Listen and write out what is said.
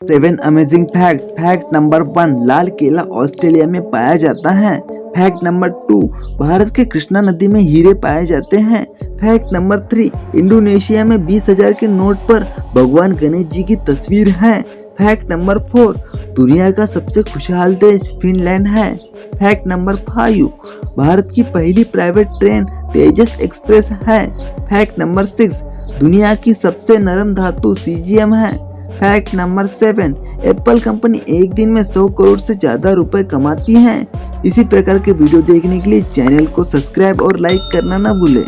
7 amazing fact. Fact number 1, लाल केला Australia में पाया जाता है। फैक्ट नंबर 2, भारत के कृष्णा नदी में हीरे पाए जाते हैं। फैक्ट नंबर 3, इंडोनेशिया में 20,000 के नोट पर भगवान गणेश जी की तस्वीर है। फैक्ट नंबर 4, दुनिया का सबसे खुशहाल देश फिनलैंड है। फैक्ट नंबर 5, भारत की पहली प्राइवेट ट्रेन तेजस एक्सप्रेस है। फैक्ट नंबर 6, दुनिया की सबसे नरम धातु सीजियम है। फैक्ट नंबर 7, एप्पल कंपनी एक दिन में 100 करोड़ से ज्यादा रुपए कमाती है। इसी प्रकार के वीडियो देखने के लिए चैनल को सब्सक्राइब और लाइक करना ना भूलें।